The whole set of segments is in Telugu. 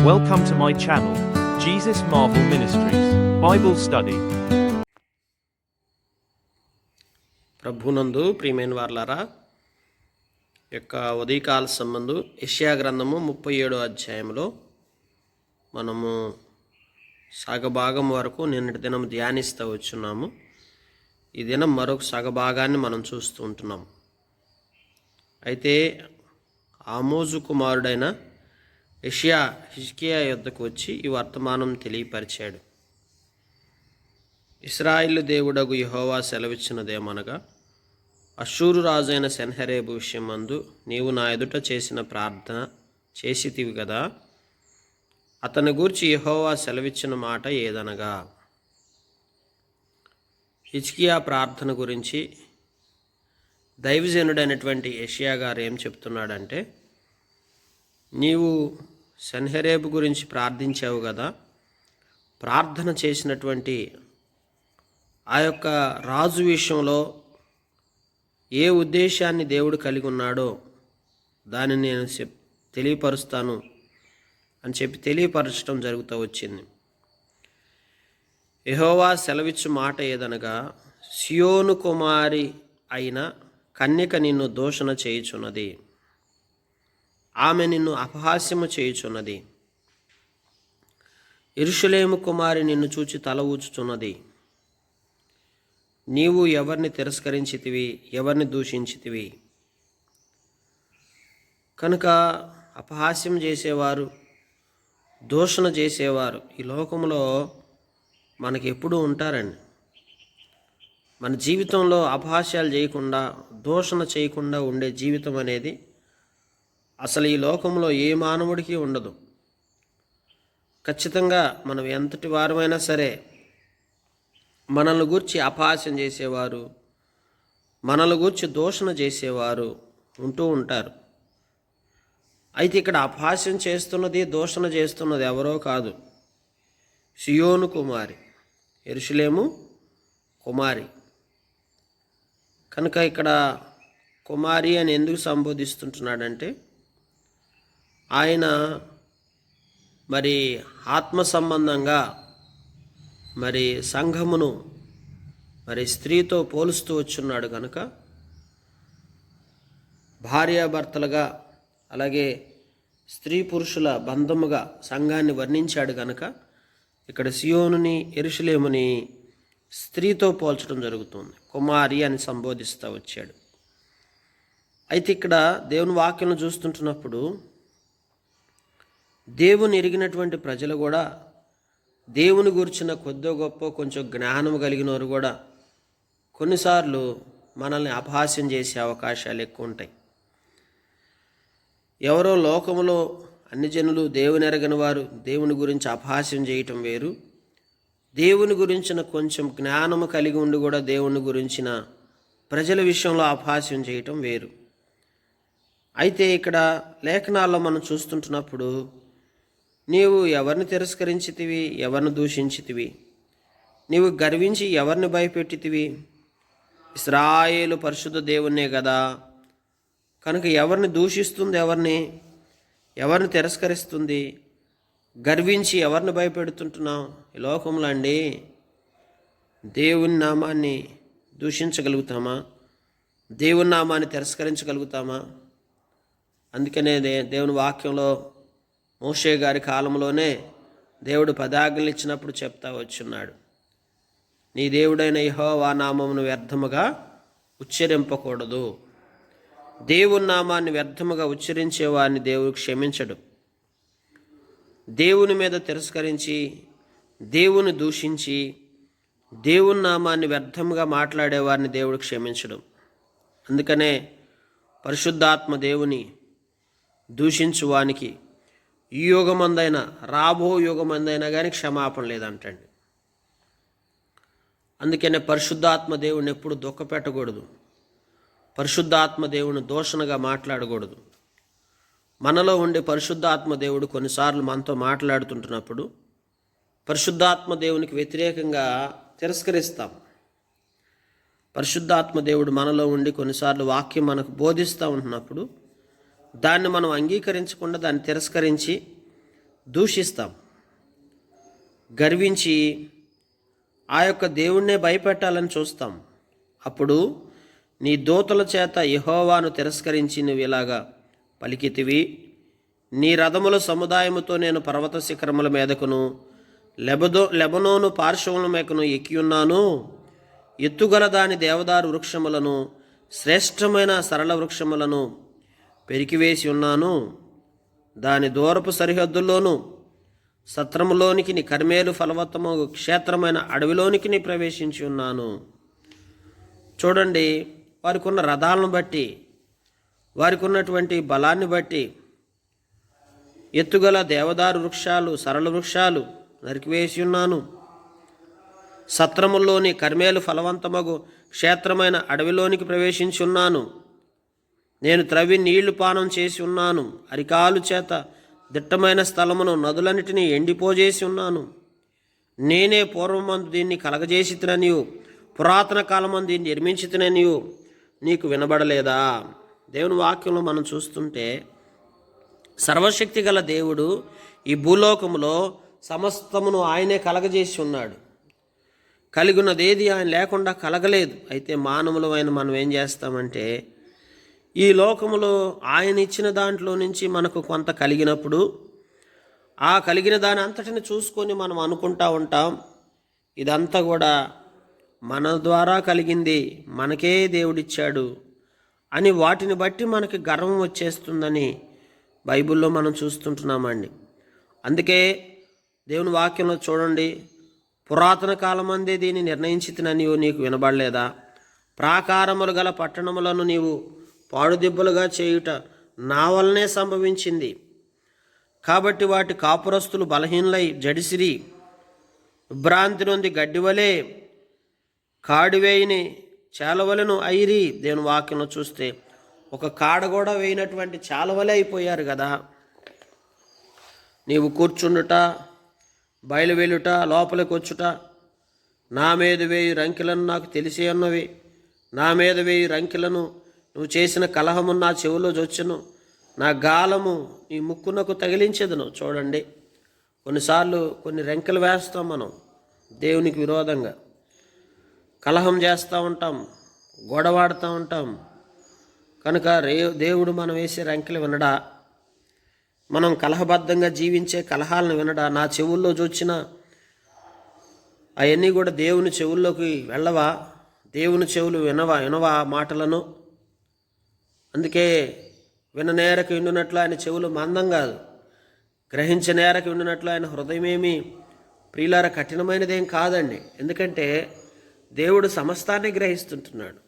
Welcome to my channel, Jesus Marvel Ministries, Bible Study. ప్రభునందు ప్రియమైన వారలారా, యొక్క ఉదయకాల సంబంధు యెషయా గ్రంథము 37వ అధ్యాయంలో మనము సగభాగం వరకు నిన్నటి దినం ధ్యానిస్తూ వచ్చున్నాము. ఈ దినం మరొక సగభాగాన్ని మనం చూస్తూ ఉంటున్నాం. అయితే ఆమోజు కుమారుడైన యెషయా హిజ్కియా యొద్దకు వచ్చి ఈ వర్తమానం తెలియపరిచాడు. ఇశ్రాయేలు దేవుడగు యెహోవా సెలవిచ్చినదేమనగా, అష్షూరు రాజైన సెన్హెరీబు విషయమందు నీవు నా ఎదుట చేసిన ప్రార్థన చేసితివి కదా, అతని గూర్చి యెహోవా సెలవిచ్చిన మాట ఏదనగా. హిజ్కియా ప్రార్థన గురించి దైవజనుడైనటువంటి యెషయా గారు ఏం చెప్తున్నాడంటే, నీవు సెన్హెరీబు గురించి ప్రార్థించావు కదా, ప్రార్థన చేసినటువంటి ఆ యొక్క రాజు విషయంలో ఏ ఉద్దేశాన్ని దేవుడు కలిగి ఉన్నాడో దానిని నేను తెలియపరుస్తాను అని చెప్పి తెలియపరచడం జరుగుతూ వచ్చింది. యెహోవా సెలవిచ్చు మాట ఏదనగా, సియోను కుమారి అయిన కన్యక నిన్ను దూషణ చేయుచున్నది, ఆమె నిన్ను అపహాస్యము చేయుచున్నది. యెరూషలేము కుమారి నిన్ను చూచి తల ఊచుచున్నది. నీవు ఎవరిని తిరస్కరించితివి, ఎవరిని దూషించితివి? కనుక అపహాస్యం చేసేవారు, దూషణ చేసేవారు ఈ లోకంలో మనకి ఎప్పుడూ ఉంటారండి. మన జీవితంలో అపహాస్యాలు చేయకుండా, దూషణ చేయకుండా ఉండే జీవితం అనేది అసలు ఈ లోకంలో ఏ మానవుడికి ఉండదు. ఖచ్చితంగా మనం ఎంతటి వారమైనా సరే మనల్ని గూర్చి అపహాస్యం చేసేవారు, మనల్ని గూర్చి దూషణ చేసేవారు ఉంటూ ఉంటారు. అయితే ఇక్కడ అపహాస్యం చేస్తున్నది, దూషణ చేస్తున్నది ఎవరో కాదు, సియోను కుమారి, యెరూషలేము కుమారి. కనుక ఇక్కడ కుమారి అని ఎందుకు సంబోధిస్తుంటున్నాడంటే, ఆయన మరి ఆత్మ సంబంధంగా మరి సంఘమును మరి స్త్రీతో పోలుస్తూ వచ్చున్నాడు కనుక, భార్యాభర్తలుగా అలాగే స్త్రీ పురుషుల బంధముగా సంఘాన్ని వర్ణించాడు కనుక ఇక్కడ సియోనుని, యెరూషలేముని స్త్రీతో పోల్చడం జరుగుతుంది. కుమారి అని సంబోధిస్తూ వచ్చాడు. అయితే ఇక్కడ దేవుని వాక్యం చూస్తుంటున్నప్పుడు దేవుని ఎరిగినటువంటి ప్రజలు కూడా, దేవుని గురించిన కొద్దో గొప్ప కొంచెం జ్ఞానం కలిగిన వారు కూడా కొన్నిసార్లు మనల్ని అపహాస్యం చేసే అవకాశాలు ఎక్కువ ఉంటాయి. ఎవరో లోకములో అన్ని జనులు దేవుని ఎరగని వారు దేవుని గురించి అపహాస్యం చేయటం వేరు, దేవుని గురించిన కొంచెం జ్ఞానము కలిగి ఉండి కూడా దేవుని గురించిన ప్రజల విషయంలో అపహాస్యం చేయటం వేరు. అయితే ఇక్కడ లేఖనాల్లో మనం చూస్తుంటున్నప్పుడు, నీవు ఎవరిని తిరస్కరించితివి, ఎవరిని దూషించితివి? నీవు గర్వించి ఎవరిని భయపెట్టితివి? ఇశ్రాయేలు పరిశుద్ధ దేవుణ్ణే కదా. కనుక ఎవరిని దూషిస్తుంది, ఎవరిని తిరస్కరిస్తుంది? గర్వించి ఎవరిని భయపెడుతుంటున్నావు? ఈ లోకంలో అండి దేవుని నామాన్ని దూషించగలుగుతామా? దేవుని నామాన్ని తిరస్కరించగలుగుతామా? అందుకనే దేవుని వాక్యంలో మోషే గారి కాలంలోనే దేవుడు 10 ఆజ్ఞలు ఇచ్చినప్పుడు చెప్తా వచ్చున్నాడు, నీ దేవుడైన యెహోవా నామమును వ్యర్థముగా ఉచ్చరింపకూడదు. దేవుని నామాన్ని వ్యర్థముగా ఉచ్చరించే వారిని దేవుడు క్షమించడు. దేవుని మీద తిరస్కరించి, దేవుని దూషించి, దేవుని నామాన్ని వ్యర్థముగా మాట్లాడేవారిని దేవుడు క్షమించడు. అందుకనే పరిశుద్ధాత్మ దేవుని దూషించువానికి ఈ యుగమందైనా రాబో యుగమందైనా కానీ క్షమాపణ లేదంటండి. అందుకనే పరిశుద్ధాత్మ దేవుని ఎప్పుడు దుఃఖపెట్టకూడదు, పరిశుద్ధాత్మ దేవుని దూషణగా మాట్లాడకూడదు. మనలో ఉండే పరిశుద్ధాత్మ దేవుడు కొన్నిసార్లు మనతో మాట్లాడుతుంటున్నప్పుడు పరిశుద్ధాత్మ దేవునికి వ్యతిరేకంగా తిరస్కరిస్తాం. పరిశుద్ధాత్మ దేవుడు మనలో ఉండి కొన్నిసార్లు వాక్యం మనకు బోధిస్తూ ఉంటున్నప్పుడు దాన్ని మనం అంగీకరించకుండా దాన్ని తిరస్కరించి దూషిస్తాం. గర్వించి ఆ యొక్క దేవుణ్ణే భయపెట్టాలని చూస్తాం. అప్పుడు నీ దూతల చేత యెహోవాను తిరస్కరించి నువ్వు ఇలాగా పలికితివి, నీ రథముల సముదాయముతో నేను పర్వత శిఖరముల మీదకును లెబనోను పార్శ్వముల మీదకును ఎక్కియున్నాను. ఎత్తుగల దాని దేవదారు వృక్షములను శ్రేష్టమైన సరళ వృక్షములను పెరికివేసి ఉన్నాను. దాని దూరపు సరిహద్దుల్లోనూ సత్రములోనికి నీ కర్మేలు ఫలవత్తము క్షేత్రమైన అడవిలోనికి నీ ప్రవేశించి ఉన్నాను. చూడండి, వారికి ఉన్న రథాలను బట్టి, వారికి ఉన్నటువంటి బలాన్ని బట్టి ఎత్తుగల దేవదారు వృక్షాలు, సరళ వృక్షాలు నరికివేసి ఉన్నాను. సత్రముల్లోని కర్మేలు ఫలవంతమగు క్షేత్రమైన అడవిలోనికి ప్రవేశించి ఉన్నాను. నేను త్రవ్వి నీళ్లు పానం చేసి ఉన్నాను. అరికాలు చేత దిట్టమైన స్థలమును నదులన్నిటినీ ఎండిపోజేసి ఉన్నాను. నేనే పూర్వమందు దీన్ని కలగజేసితిననియు పురాతన కాలమందు దీన్ని నిర్మించితిననియు నీకు వినబడలేదా? దేవుని వాక్యంలో మనం చూస్తుంటే సర్వశక్తి గల దేవుడు ఈ భూలోకములో సమస్తమును ఆయనే కలగజేసి ఉన్నాడు. కలిగినదేది ఆయన లేకుండా కలగలేదు. అయితే మానవులమైన మనం ఏం చేస్తామంటే, ఈ లోకములో ఆయన ఇచ్చిన దాంట్లో నుంచి మనకు కొంత కలిగినప్పుడు ఆ కలిగిన దాని అంతటిని చూసుకొని మనం అనుకుంటా ఉంటాం, ఇదంతా కూడా మన ద్వారా కలిగింది, మనకే దేవుడిచ్చాడు అని. వాటిని బట్టి మనకి గర్వం వచ్చేస్తుందని బైబిల్లో మనం చూస్తుంటున్నామండి. అందుకే దేవుని వాక్యంలో చూడండి, పురాతన కాలమందే దీన్ని నిర్ణయించితినని నీకు వినబడలేదా? ప్రాకారములు గల పట్టణములను నీవు పాడుదిబ్బలుగా చేయుట నా వల్లనే సంభవించింది. కాబట్టి వాటి కాపురస్తులు బలహీనలై జడిసిరి, విభ్రాంతి నొంది గడ్డివలే కాడివేయిని చాలవలను అయిరి. దేవుని వాక్యంలో చూస్తే ఒక కాడ కూడా వేయినటువంటి చాలవలే అయిపోయారు కదా. నీవు కూర్చుండుట, బయలు వెళ్ళుట, లోపలికి వచ్చుట, నా మీద వేయి రంకెలను నాకు తెలిసే ఉన్నవి, నా మీద వేయి రంకెలను నువ్వు చేసిన కలహము నా చెవిలో జొచ్చును, నా గాలము నీ ముక్కునకు తగిలించేదను. చూడండి, కొన్నిసార్లు కొన్ని రెంకెలు వేస్తాం మనం దేవునికి విరోధంగా, కలహం చేస్తూ ఉంటాం, గొడవాడుతూ ఉంటాం. కనుక దేవుడు మనం వేసే రంకెలు వినడా? మనం కలహబద్ధంగా జీవించే కలహాలను వినడా? నా చెవుల్లో జొచ్చిన అవన్నీ కూడా దేవుని చెవుల్లోకి వెళ్ళవా? దేవుని చెవులు వినవా మాటలను? అందుకే విననేరకు ఉండినట్లు ఆయన చెవులు మందం కాదు, గ్రహించనేరకు ఉండినట్లు ఆయన హృదయమేమి ప్రియులార కఠినమైనదేం కాదండి. ఎందుకంటే దేవుడు సమస్తాన్ని గ్రహిస్తుంటున్నాడు.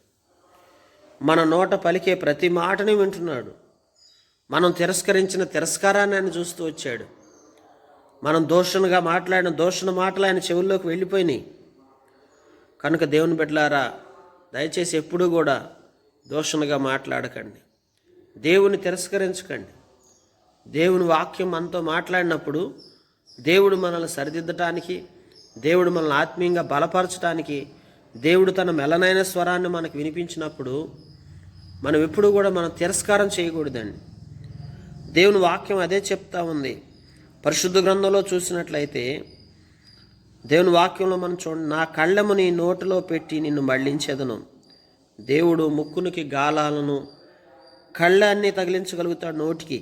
మన నోట పలికే ప్రతి మాటని వింటున్నాడు. మనం తిరస్కరించిన తిరస్కారాన్ని ఆయన చూస్తూ వచ్చాడు. మనం దూషణగా మాట్లాడిన దూషణ మాటలు ఆయన చెవుల్లోకి వెళ్ళిపోయినాయి. కనుక దేవుని బిడ్డలారా, దయచేసి ఎప్పుడూ కూడా దూషణగా మాట్లాడకండి, దేవుని తిరస్కరించకండి. దేవుని వాక్యం మనతో మాట్లాడినప్పుడు దేవుడు మనల్ని సరిదిద్దటానికి, దేవుడు మనల్ని ఆత్మీయంగా బలపరచడానికి, దేవుడు తన మెల్లనైన స్వరాన్ని మనకు వినిపించినప్పుడు మనం ఎప్పుడూ కూడా మనం తిరస్కారం చేయకూడదండి. దేవుని వాక్యం అదే చెప్తా ఉంది. పరిశుద్ధ గ్రంథంలో చూసినట్లయితే దేవుని వాక్యంలో మనం చూడండి, నా కళ్ళెము నీ నోటిలో పెట్టి నిన్ను మళ్ళించేదను. దేవుడు ముక్కునికి గాలాలను, కళ్ళన్నీ తగిలించగలుగుతాడు నోటికి.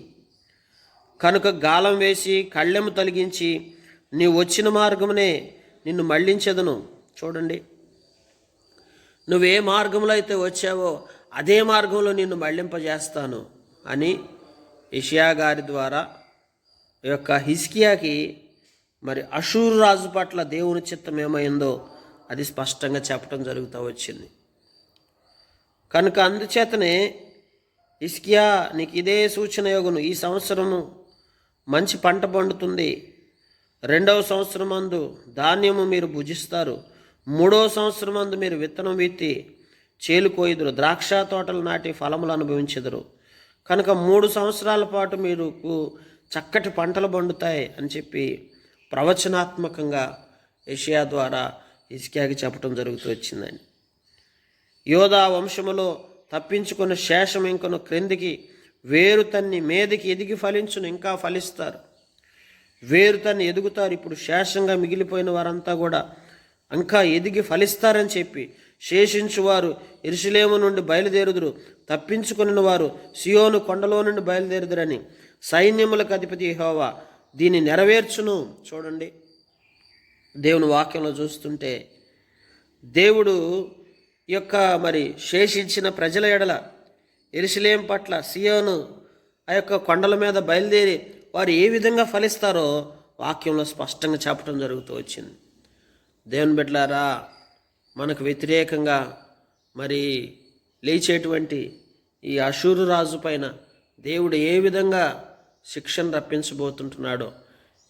కనుక గాలం వేసి కళ్ళెము తొలగించి నీ వచ్చిన మార్గమునే నిన్ను మళ్ళించేదను. చూడండి, నువ్వే మార్గంలో అయితే వచ్చావో అదే మార్గంలో నిన్ను మళ్ళింపజేస్తాను అని యెషయా గారి ద్వారా ఈ యొక్క హిజ్కియాకి మరి అషూరు రాజు పట్ల దేవుని చిత్తం ఏమైందో అది స్పష్టంగా చెప్పడం జరుగుతూ వచ్చింది. కనుక అందుచేతనే హిజ్కియా, నీకు ఇదే సూచన యోగును, ఈ సంవత్సరము మంచి పంట పండుతుంది, 2వ సంవత్సరమందు ధాన్యము మీరు భుజిస్తారు, 3వ సంవత్సరమందు మీరు విత్తనం విత్తి చేలుకోయిదురు, ద్రాక్ష తోటలు నాటి ఫలములు అనుభవించెదరు. కనుక 3 సంవత్సరాల పాటు మీరు చక్కటి పంటలు పండుతాయి అని చెప్పి ప్రవచనాత్మకంగా యెషయా ద్వారా హిజ్కియాకి చెప్పడం జరుగుతూ వచ్చిందండి. యోధా వంశములో తప్పించుకున్న శేషం ఇంకను క్రిందికి వేరు తన్ని మీదికి ఎదిగి ఫలించును, ఇంకా ఫలిస్తారు. వేరుతని ఎదుగుతారు. ఇప్పుడు శేషంగా మిగిలిపోయిన వారంతా కూడా ఇంకా ఎదిగి ఫలిస్తారని చెప్పి, శేషించువారు యెరూషలేము నుండి బయలుదేరుదురు, తప్పించుకుని వారు సియోను కొండలో నుండి బయలుదేరుదురని సైన్యములకు అధిపతి యెహోవా దీన్ని నెరవేర్చును. చూడండి, దేవుని వాక్యంలో చూస్తుంటే దేవుడు యొక్క శేషించిన ప్రజల ఎడల, యెరూషలేము పట్ల, సియోను ఆ యొక్క కొండల మీద బయలుదేరి వారు ఏ విధంగా ఫలిస్తారో వాక్యంలో స్పష్టంగా చెప్పడం జరుగుతూ వచ్చింది. దేవుని బిడ్డలారా, మనకు వ్యతిరేకంగా లేచేటువంటి ఈ అషూరు రాజు పైన దేవుడు ఏ విధంగా శిక్షను రప్పించబోతుంటున్నాడో,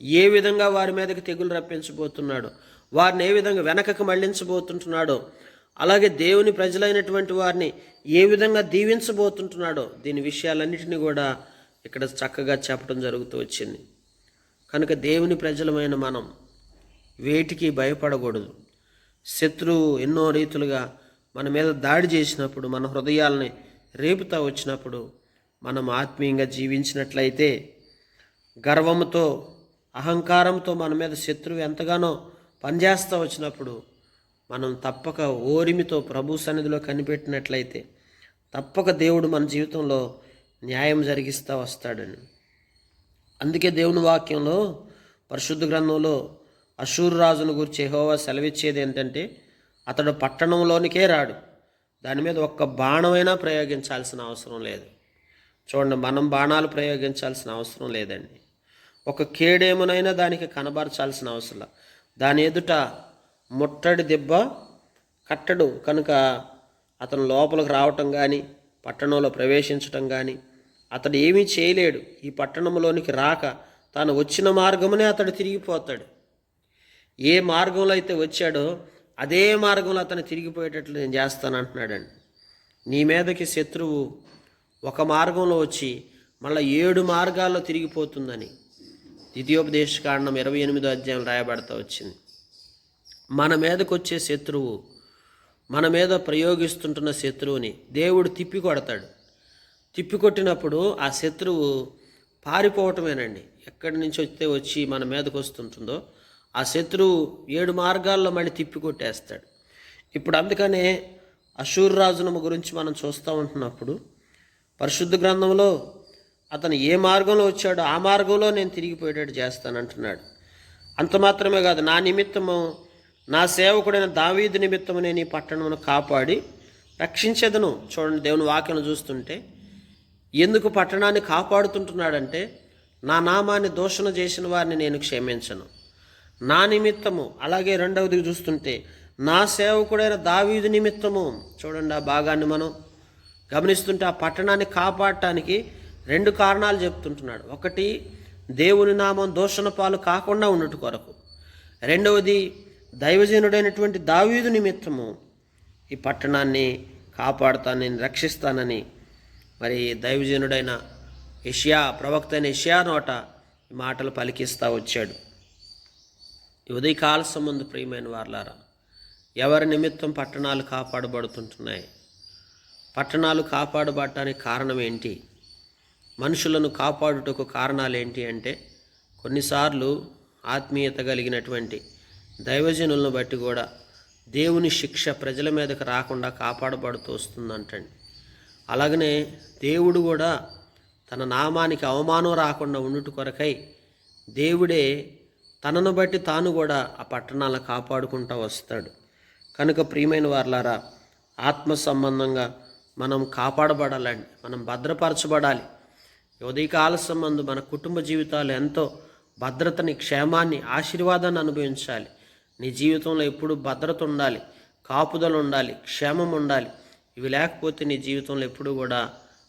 ఏ విధంగా వారి మీదకి తెగులు రప్పించబోతున్నాడో, వారిని ఏ విధంగా వెనకకు మళ్లించబోతుంటున్నాడో, అలాగే దేవుని ప్రజలైనటువంటి వారిని ఏ విధంగా దీవించబోతుంటున్నాడో, దీని విషయాలన్నిటినీ కూడా ఇక్కడ చక్కగా చెప్పడం జరుగుతూ వచ్చింది. కనుక దేవుని ప్రజలమైన మనం వేటికి భయపడకూడదు. శత్రువు ఎన్నో రీతులుగా మన మీద దాడి చేసినప్పుడు, మన హృదయాల్ని రేపుతా వచ్చినప్పుడు, మనం ఆత్మీయంగా జీవించినట్లయితే, గర్వంతో అహంకారంతో మన మీద శత్రువు ఎంతగానో పనిచేస్తూ వచ్చినప్పుడు మనం తప్పక ఓరిమితో ప్రభు సన్నిధిలో కనిపెట్టినట్లయితే తప్పక దేవుడు మన జీవితంలో న్యాయం జరిగిస్తూ వస్తాడని. అందుకే దేవుని వాక్యంలో, పరిశుద్ధ గ్రంథంలో అషూరు రాజును గురించి యెహోవా సెలవిచ్చేది ఏంటంటే, అతడు పట్టణంలోనికే రాడు, దాని మీద ఒక్క బాణమైనా ప్రయోగించాల్సిన అవసరం లేదు. చూడండి, మనం బాణాలు ప్రయోగించాల్సిన అవసరం లేదండి. ఒక కేడేమునైనా దానికి కనబరచాల్సిన అవసరం, దాని ఎదుట ముట్టడి దెబ్బ కట్టడు. కనుక అతను లోపలికి రావటం కానీ, పట్టణంలో ప్రవేశించటం కానీ అతడు ఏమీ చేయలేడు. ఈ పట్టణంలోనికి రాక తాను వచ్చిన మార్గమునే అతడు తిరిగిపోతాడు. ఏ మార్గంలో అయితే వచ్చాడో అదే మార్గంలో అతను తిరిగిపోయేటట్లు నేను చేస్తానంటున్నాడండి. నీ మీదకి శత్రువు ఒక మార్గంలో వచ్చి మళ్ళీ 7 మార్గాల్లో తిరిగిపోతుందని ద్వితీయోపదేశకాండం 28వ అధ్యాయం రాయబడతా వచ్చింది. మన మీదకి వచ్చే శత్రువు, మన మీద ప్రయోగిస్తుంటున్న శత్రువుని దేవుడు తిప్పికొడతాడు. తిప్పికొట్టినప్పుడు ఆ శత్రువు పారిపోవటమేనండి. ఎక్కడి నుంచి వచ్చి మన మీదకి వస్తుంటుందో ఆ శత్రువు 7 మార్గాల్లో మళ్ళీ తిప్పికొట్టేస్తాడు. ఇప్పుడు అందుకనే అషూరు రాజును గురించి మనం చూస్తూ ఉంటున్నప్పుడు పరిశుద్ధ గ్రంథంలో అతను ఏ మార్గంలో వచ్చాడో ఆ మార్గంలో నేను తిరిగిపోయేటట్టు చేస్తానంటున్నాడు. అంత మాత్రమే కాదు, నా నిమిత్తము, నా సేవకుడైన దావీదు నిమిత్తము నేను ఈ పట్టణమును కాపాడి రక్షించేదను. చూడండి, దేవుని వాక్యం చూస్తుంటే ఎందుకు పట్టణాన్ని కాపాడుతుంటున్నాడంటే, నా నామాన్ని దూషణ చేసిన వారిని నేను క్షమించను, నా నిమిత్తము. అలాగే రెండవది చూస్తుంటే నా సేవకుడైన దావీదు నిమిత్తము. చూడండి, ఆ భాగాన్ని మనం గమనిస్తుంటే ఆ పట్టణాన్ని కాపాడటానికి 2 కారణాలు చెప్తుంటున్నాడు. ఒకటి, దేవుని నామం దూషణ పాలు కాకుండా ఉన్నట్టు కొరకు. రెండవది, దైవజనుడైనటువంటి దావీదు నిమిత్తము ఈ పట్టణాన్ని కాపాడుతానని, రక్షిస్తానని దైవజనుడైన యెషయా, ప్రవక్త అయిన యెషయా నోట ఈ మాటలు పలికిస్తూ వచ్చాడు. ఈ ఉదయకాల సంబంధ ప్రియమైన వారలారా, ఎవరి నిమిత్తం పట్టణాలు కాపాడబడుతుంటున్నాయి? పట్టణాలు కాపాడబడటానికి కారణం ఏంటి? మనుషులను కాపాడుటకు కారణాలు ఏంటి అంటే, కొన్నిసార్లు ఆత్మీయత కలిగినటువంటి దైవజనులను బట్టి కూడా దేవుని శిక్ష ప్రజల మీదకి రాకుండా కాపాడబడుతూ వస్తుందంటండి. అలాగనే దేవుడు కూడా తన నామానికి అవమానం రాకుండా ఉండుట కొరకై దేవుడే తనను బట్టి తాను కూడా ఆ పట్టణాలను కాపాడుకుంటూ వస్తాడు. కనుక ప్రియమైన వారలారా, ఆత్మ సంబంధంగా మనం కాపాడబడాలండి, మనం భద్రపరచబడాలి. ఉదయకాల సంబంధం మన కుటుంబ జీవితాలు ఎంతో భద్రతని, క్షేమాన్ని, ఆశీర్వాదాన్ని అనుభవించాలి. నీ జీవితంలో ఎప్పుడు భద్రత ఉండాలి, కాపుదల ఉండాలి, క్షేమం ఉండాలి. ఇవి లేకపోతే నీ జీవితంలో ఎప్పుడు కూడా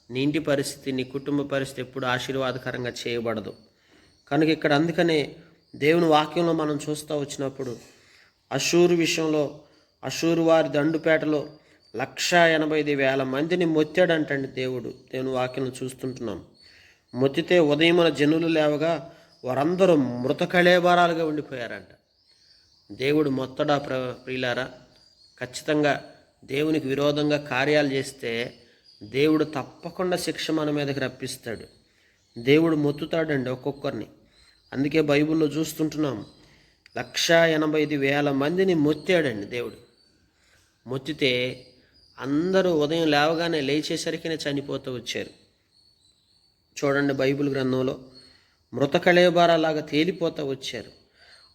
నీ ఇంటి పరిస్థితి, నీ కుటుంబ పరిస్థితి ఎప్పుడు ఆశీర్వాదకరంగా చేయబడదు. కనుక ఇక్కడ అందుకనే దేవుని వాక్యంలో మనం చూస్తూ వచ్చినప్పుడు అషూరు విషయంలో, అషూరు వారి దండుపేటలో 1,85,000 మందిని మొత్తాడంటండి దేవుడు. దేవుని వాక్యం చూస్తుంటున్నాం. మొత్తితే ఉదయమున జనులు లేవగా వారందరూ మృత కళేబారాలుగా ఉండిపోయారంట. దేవుడు మొత్తడా ప్రియులారా? ఖచ్చితంగా దేవునికి విరోధంగా కార్యాలు చేస్తే దేవుడు తప్పకుండా శిక్ష మన మీదకి రప్పిస్తాడు. దేవుడు మొత్తుతాడండి ఒక్కొక్కరిని. అందుకే బైబిల్లో చూస్తుంటున్నాం 185,000 మందిని మొత్తాడండి దేవుడు. మొత్తితే అందరూ ఉదయం లేవగానే లేచేసరికినే చనిపోతూ వచ్చారు. చూడండి బైబిల్ గ్రంథంలో మృత కళేబారాలాగా తేలిపోతూ వచ్చారు.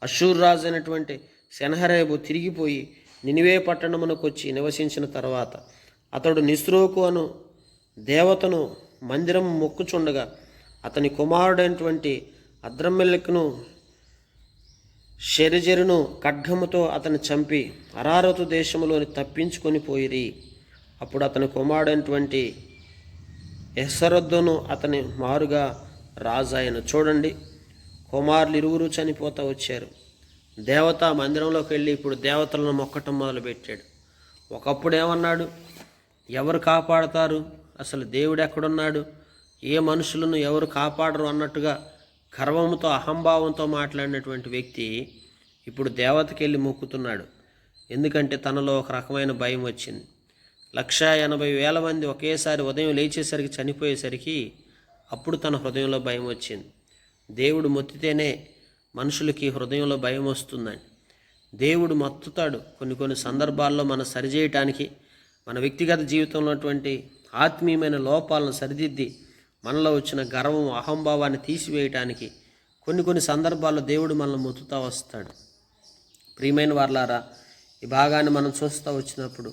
అష్షూరు రాజు అయినటువంటి సెన్హెరీబు తిరిగిపోయి నినివే పట్టణమునకు వచ్చి నివసించిన తర్వాత అతడు నిస్రోకు అను దేవతను మందిరం మొక్కుచుండగా అతని కుమారుడైనటువంటి అద్రమ్మెలెకును షెరెజెరును ఖడ్గముతో అతను చంపి అరారతు దేశంలోని తప్పించుకొని పోయిరి. అప్పుడు అతని కుమారుడైనటువంటి ఎసరొద్దును అతని మారుగా రాజాయను. చూడండి, కుమారులు ఇరువురు చనిపోతూ వచ్చారు. దేవతా మందిరంలోకి వెళ్ళి ఇప్పుడు దేవతలను మొక్కటం మొదలుపెట్టాడు. ఒకప్పుడు ఏమన్నాడు, ఎవరు కాపాడతారు, అసలు దేవుడు ఎక్కడున్నాడు, ఏ మనుషులను ఎవరు కాపాడరు అన్నట్టుగా గర్వంతో అహంభావంతో మాట్లాడినటువంటి వ్యక్తి ఇప్పుడు దేవతకి వెళ్ళి మొక్కుతున్నాడు. ఎందుకంటే తనలో ఒక రకమైన భయం వచ్చింది. 180,000 మంది ఒకేసారి ఉదయం లేచేసరికి చనిపోయేసరికి అప్పుడు తన హృదయంలో భయం వచ్చింది. దేవుడు మొత్తితేనే మనుషులకి హృదయంలో భయం వస్తుందండి. దేవుడు మత్తుతాడు కొన్ని సందర్భాల్లో మనం సరిచేయటానికి, మన వ్యక్తిగత జీవితంలో ఉన్నటువంటి ఆత్మీయమైన లోపాలను సరిదిద్ది మనలో వచ్చిన గర్వం అహంభావాన్ని తీసివేయటానికి కొన్ని సందర్భాల్లో దేవుడు మనల్ని మొత్తుతా వస్తాడు. ప్రియమైన వారలారా, ఈ భాగాన్ని మనం చూస్తూ వచ్చినప్పుడు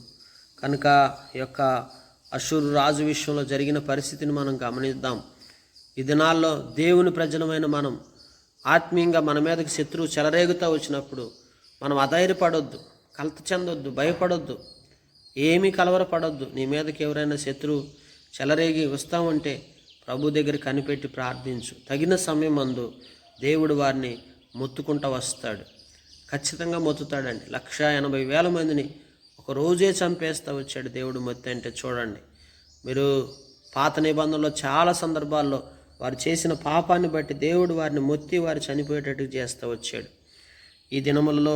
కనుక ఈ యొక్క అష్షూరు రాజు విషయంలో జరిగిన పరిస్థితిని మనం గమనిద్దాం. ఈ దినాల్లో దేవుని ప్రజలమైన మనం ఆత్మీయంగా మన మీదకి శత్రువు చెలరేగుతూ వచ్చినప్పుడు మనం అధైర్యపడొద్దు, కలత చెందొద్దు, భయపడొద్దు, ఏమీ కలవరపడొద్దు. నీ మీదకి ఎవరైనా శత్రువు చెలరేగి వస్తామంటే ప్రభు దగ్గర కనిపెట్టి ప్రార్థించు. తగిన సమయం అందు దేవుడు వారిని మొత్తుకుంటూ వస్తాడు. ఖచ్చితంగా మొత్తుతాడండి. 180,000 మందిని ఒక రోజే చంపేస్తూ వచ్చాడు దేవుడు మొత్తం. అంటే చూడండి, మీరు పాత నిబంధనలో చాలా సందర్భాల్లో వారు చేసిన పాపాన్ని బట్టి దేవుడు వారిని మొత్తి వారు చనిపోయేటట్టు చేస్తూ వచ్చాడు. ఈ దినములలో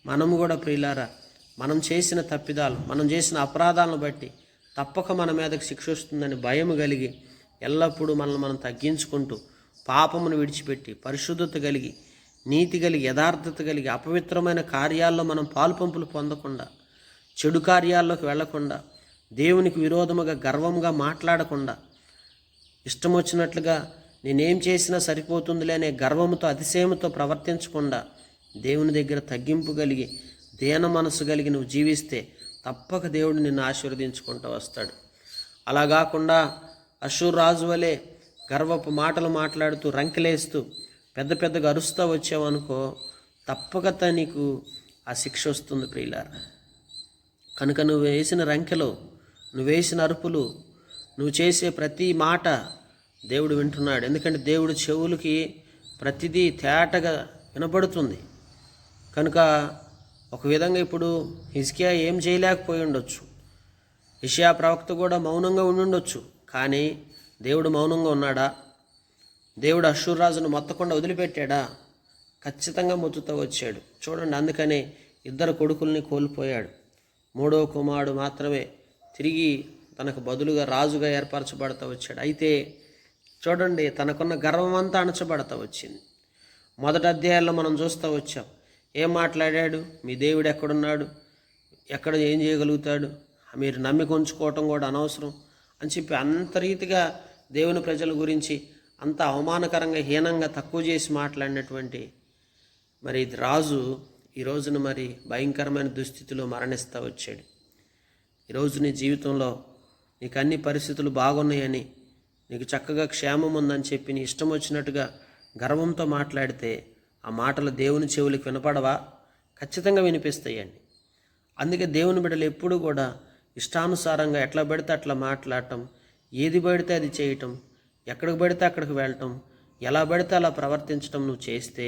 మనము కూడా ప్రియులారా, మనం చేసిన తప్పిదాలు, మనం చేసిన అపరాధాలను బట్టి తప్పక మన మీదకి శిక్ష వస్తుందని భయం కలిగి ఎల్లప్పుడూ మనల్ని మనం తగ్గించుకుంటూ పాపమును విడిచిపెట్టి పరిశుద్ధత కలిగి, నీతి కలిగి, యథార్థత కలిగి, అపవిత్రమైన కార్యాల్లో మనం పాలుపంపులు పొందకుండా, చెడు కార్యాల్లోకి వెళ్లకుండా, దేవునికి విరోధముగా గర్వంగా మాట్లాడకుండా, ఇష్టం వచ్చినట్లుగా నేనేం చేసినా సరిపోతుందిలే అనే గర్వముతో అతిశయముతో ప్రవర్తించకుండా దేవుని దగ్గర తగ్గింపు కలిగి దీన మనసు కలిగి నువ్వు జీవిస్తే తప్పక దేవుడు నిన్ను ఆశీర్వదించుకుంటూ వస్తాడు. అలా కాకుండా అష్షూరు రాజు వలె గర్వపు మాటలు మాట్లాడుతూ రంకెలేస్తూ పెద్దగా అరుస్తూ వచ్చావనుకో తప్పక నీకు ఆ శిక్ష వస్తుంది ప్రియులారా. కనుక నువ్వు వేసిన రంకెలు, నువ్వు వేసిన అరుపులు, నువ్వు చేసే ప్రతి మాట దేవుడు వింటున్నాడు. ఎందుకంటే దేవుడు చెవులకి ప్రతిదీ తేటగా వినపడుతుంది. కనుక ఒక విధంగా ఇప్పుడు హిజ్కియా ఏం చేయలేకపోయి ఉండొచ్చు, యెషయా ప్రవక్త కూడా మౌనంగా ఉండుండొచ్చు. కానీ దేవుడు మౌనంగా ఉన్నాడా? దేవుడు అష్షూరు రాజును మొత్తకుండా వదిలిపెట్టాడా? ఖచ్చితంగా మొత్తుతూ వచ్చాడు. చూడండి, అందుకనే 2 కొడుకుల్ని కోల్పోయాడు. 3వ కుమారుడు మాత్రమే తిరిగి తనకు బదులుగా రాజుగా ఏర్పరచబడతా వచ్చాడు. అయితే చూడండి, తనకున్న గర్వం అంతా అణచబడతా వచ్చింది. మొదటి అధ్యాయాల్లో మనం చూస్తూ వచ్చాం. ఏం మాట్లాడాడు? మీ దేవుడు ఎక్కడున్నాడు, ఎక్కడ ఏం చేయగలుగుతాడు, మీరు నమ్మిక ఉంచుకోవటం కూడా అనవసరం అని చెప్పి అంత రీతిగా దేవుని ప్రజల గురించి అంత అవమానకరంగా, హీనంగా, తక్కువ చేసి మాట్లాడినటువంటి మరి రాజు ఈ రోజున మరి భయంకరమైన దుస్థితిలో మరణిస్తూ వచ్చాడు. ఈరోజు నీ జీవితంలో నీకు అన్ని పరిస్థితులు బాగున్నాయని, నీకు చక్కగా క్షేమం ఉందని చెప్పి నీ ఇష్టం వచ్చినట్టుగా గర్వంతో మాట్లాడితే ఆ మాటలు దేవుని చెవులకు వినపడవా? ఖచ్చితంగా వినిపిస్తాయండి. అందుకే దేవుని బిడ్డలు ఎప్పుడూ కూడా ఇష్టానుసారంగా ఎట్లా పడితే అట్లా మాట్లాడటం, ఏది పడితే అది చేయటం, ఎక్కడికి పడితే అక్కడికి వెళ్ళటం, ఎలా పడితే అలా ప్రవర్తించటం నువ్వు చేస్తే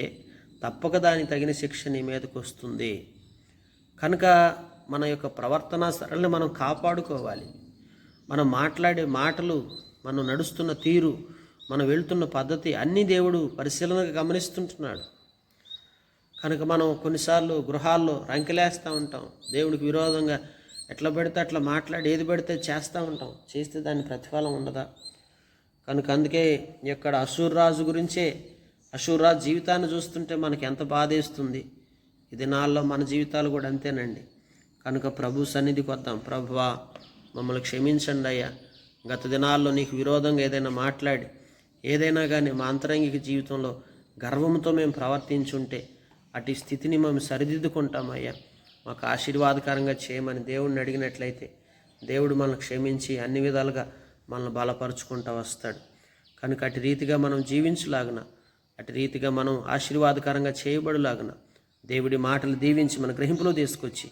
తప్పక దానికి తగిన శిక్ష నీ మీదకి వస్తుంది. కనుక మన యొక్క ప్రవర్తన సరళిని మనం కాపాడుకోవాలి. మనం మాట్లాడే మాటలు, మనం నడుస్తున్న తీరు, మనం వెళ్తున్న పద్ధతి అన్నీ దేవుడు పరిశీలనగా గమనిస్తుంటున్నాడు. కనుక మనం కొన్నిసార్లు గృహాల్లో రంకెలేస్తూ ఉంటాం, దేవుడికి విరోధంగా ఎట్లా పడితే అట్లా మాట్లాడి ఏది పడితే చేస్తూ ఉంటాం. చేస్తే దాని ప్రతిఫలం ఉండదా? కనుక అందుకే ఇక్కడ అష్షూరు రాజు గురించే అషూరు రాజు జీవితాన్ని చూస్తుంటే మనకి ఎంత బాధేస్తుంది. ఈ దినాల్లో మన జీవితాలు కూడా అంతేనండి. కనుక ప్రభు సన్నిధికి వద్దాం. ప్రభువా, మమ్మల్ని క్షమించండి అయ్యా. గత దినాల్లో నీకు విరోధంగా ఏదైనా మాట్లాడి, ఏదైనా కానీ మా అంతరంగిక జీవితంలో గర్వంతో మేము ప్రవర్తించుంటే అటు స్థితిని మేము సరిదిద్దుకుంటామయ్యా. మాకు ఆశీర్వాదకరంగా చేయమని దేవుడిని అడిగినట్లయితే దేవుడు మనల్ని క్షమించి అన్ని విధాలుగా మనల్ని బలపరుచుకుంటూ వస్తాడు. కనుక అటు రీతిగా మనం జీవించలాగున, అటు రీతిగా మనం ఆశీర్వాదకరంగా చేయబడులాగున దేవుడి మాటలు దీవించి మన గ్రహింపులో తీసుకొచ్చి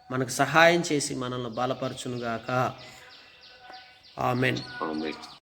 మనకు సహాయం చేసి మనల్ని బలపరచునుగాక. ఆమెన్.